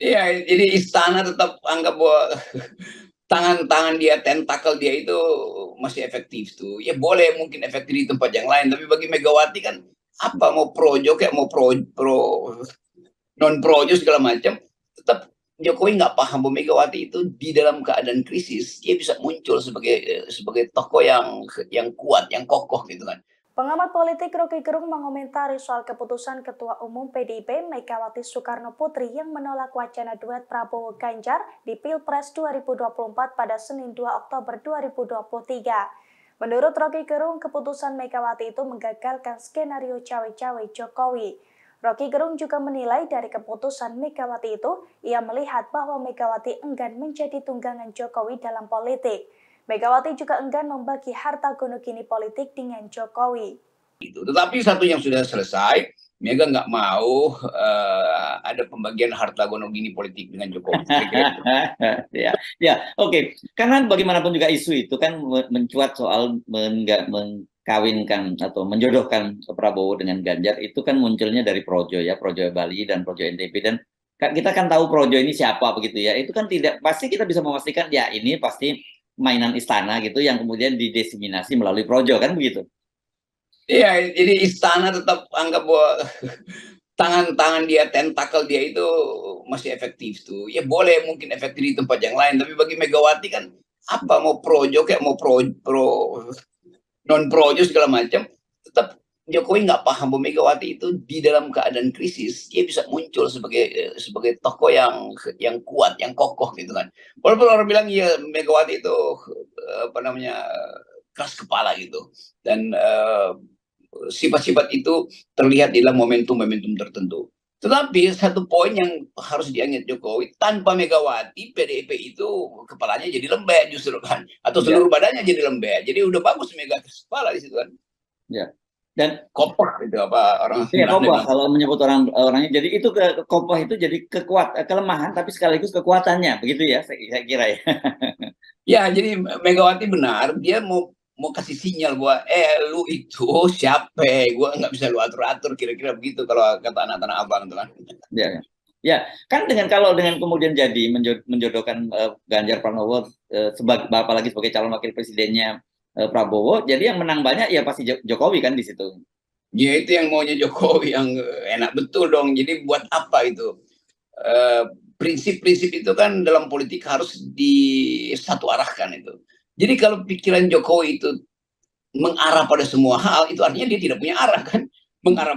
Iya, jadi istana tetap anggap bahwa tangan-tangan dia, tentakel dia itu masih efektif tuh. Ya boleh mungkin efektif di tempat yang lain, tapi bagi Megawati kan apa mau projo kayak mau pro non projo segala macam, tetap Jokowi nggak paham bahwa Megawati itu di dalam keadaan krisis dia bisa muncul sebagai tokoh yang kuat, yang kokoh gitu kan. Pengamat politik Rocky Gerung mengomentari soal keputusan Ketua Umum PDIP Megawati Soekarno Putri yang menolak wacana duet Prabowo Ganjar di Pilpres 2024 pada Senin 2 Oktober 2023. Menurut Rocky Gerung, keputusan Megawati itu menggagalkan skenario cawe-cawe Jokowi. Rocky Gerung juga menilai dari keputusan Megawati itu, ia melihat bahwa Megawati enggan menjadi tunggangan Jokowi dalam politik. Megawati juga enggan membagi harta gono gini politik dengan Jokowi. Gitu. Tetapi satu yang sudah selesai, Mega nggak mau ada pembagian harta gono gini politik dengan Jokowi. Kira-kira itu. Ya, ya, oke. Karena bagaimanapun juga isu itu kan mencuat soal mengkawinkan atau menjodohkan Prabowo dengan Ganjar itu kan munculnya dari Projo ya, Projo Bali dan Projo NTB dan kita kan tahu Projo ini siapa begitu ya. Itu kan tidak pasti kita bisa memastikan ya ini pasti mainan istana gitu yang kemudian didiseminasi melalui Projo kan begitu. Iya, jadi istana tetap anggap bahwa tangan-tangan dia, tentakel dia itu masih efektif tuh. Ya boleh mungkin efektif di tempat yang lain, tapi bagi Megawati kan apa mau projo kayak mau pro non projo segala macam, tetap Jokowi nggak paham bahwa Megawati itu di dalam keadaan krisis dia bisa muncul sebagai tokoh yang kuat, yang kokoh gitu kan. Walaupun orang bilang ya Megawati itu apa namanya keras kepala gitu dan sifat-sifat itu terlihat di dalam momentum-momentum tertentu. Tetapi satu poin yang harus diingat Jokowi, tanpa Megawati, PDIP itu kepalanya jadi lembek justru kan, atau Ya, seluruh badannya jadi lembek. Jadi udah bagus Mega kepala di situ kan. ya. Dan Koper itu apa orang ya Belanda kokoh bilang. kalau menyebut orangnya jadi itu kokoh itu jadi kelemahan tapi sekaligus kekuatannya begitu ya saya kira ya. Ya, jadi Megawati benar, dia mau mau kasih sinyal bahwa lu itu siapa, gue nggak bisa lu atur-atur kira-kira begitu kalau kata anak-anak abang tuh kan. Ya, ya. Ya, kan kalau dengan kemudian jadi menjodohkan Ganjar Pranowo sebagai apalagi sebagai calon wakil presidennya Prabowo, jadi yang menang banyak ya pasti Jokowi kan di situ. Ya itu yang maunya Jokowi yang enak betul dong. Jadi buat apa itu? Prinsip-prinsip itu kan dalam politik harus disatu arahkan itu. Jadi kalau pikiran Jokowi itu mengarah pada semua hal, itu artinya dia tidak punya arah kan. Mengarah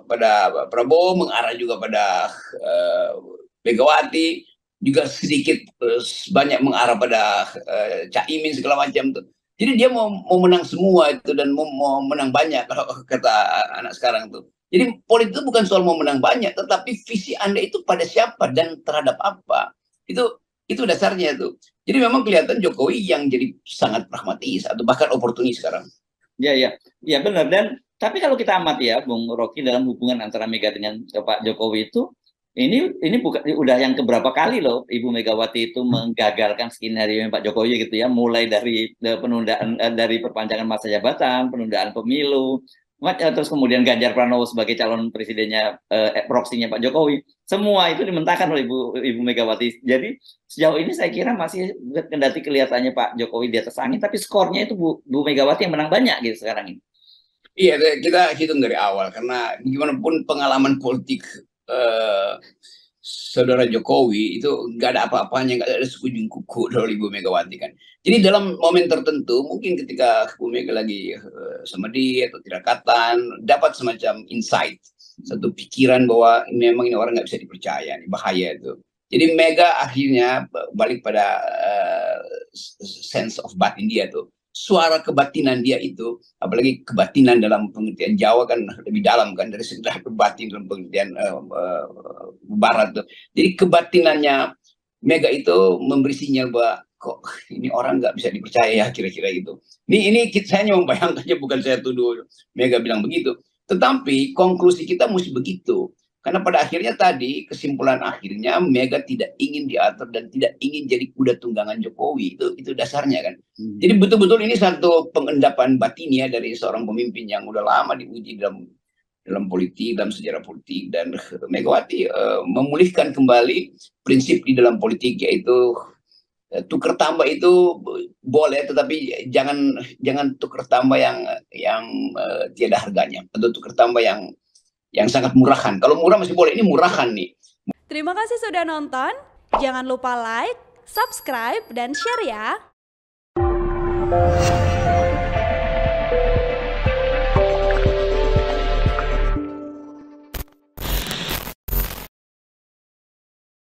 pada Prabowo, mengarah juga pada Megawati, juga sedikit banyak mengarah pada Caimin segala macam tuh. Jadi dia mau menang semua itu dan mau menang banyak kalau kata anak sekarang tuh. Jadi politik itu bukan soal mau menang banyak, tetapi visi Anda itu pada siapa dan terhadap apa. Itu dasarnya tuh. Jadi memang kelihatan Jokowi yang jadi sangat pragmatis atau bahkan oportunis sekarang. Ya, ya. Ya benar dan tapi kalau kita amati ya Bung Rocky dalam hubungan antara Mega dengan Pak Jokowi itu ini bukan udah yang keberapa kali loh Ibu Megawati itu menggagalkan skenario Pak Jokowi gitu ya, mulai dari penundaan dari perpanjangan masa jabatan, penundaan pemilu, terus kemudian Ganjar Pranowo sebagai calon presidennya proksinya Pak Jokowi, semua itu dimentahkan oleh Ibu Megawati. Jadi sejauh ini saya kira masih kendati kelihatannya Pak Jokowi di atas angin, tapi skornya itu Bu Megawati yang menang banyak gitu sekarang ini. Iya, kita hitung dari awal karena gimana pun pengalaman politik eh, saudara Jokowi itu nggak ada apa-apanya, nggak ada sekujung kuku dari Ibu Megawati kan. Jadi dalam momen tertentu mungkin ketika Bu Mega lagi sama dia atau tirakatan dapat semacam insight, satu pikiran bahwa memang ini orang nggak bisa dipercaya, ini bahaya itu. Jadi Mega akhirnya balik pada sense of batin dia tuh, suara kebatinan dia itu, apalagi kebatinan dalam pengertian Jawa kan lebih dalam kan dari sekedar kebatin dalam pengertian Barat tuh. Jadi kebatinannya Mega itu memberi sinyal bahwa kok ini orang nggak bisa dipercaya ya kira-kira gitu. Ini saya hanya membayangkannya, bukan saya tuduh Mega bilang begitu. Tetapi konklusi kita mesti begitu. Karena pada akhirnya tadi kesimpulan akhirnya Mega tidak ingin diatur dan tidak ingin jadi kuda tunggangan Jokowi, itu dasarnya kan. Jadi betul-betul ini satu pengendapan batinnya dari seorang pemimpin yang udah lama diuji dalam dalam politik, dalam sejarah politik, dan Megawati memulihkan kembali prinsip di dalam politik, yaitu tukar tambah itu boleh, tetapi jangan tukar tambah yang tiada harganya, atau tukar tambah yang sangat murahan. Kalau murah masih boleh, ini murahan nih. Terima kasih sudah nonton. Jangan lupa like, subscribe, dan share ya.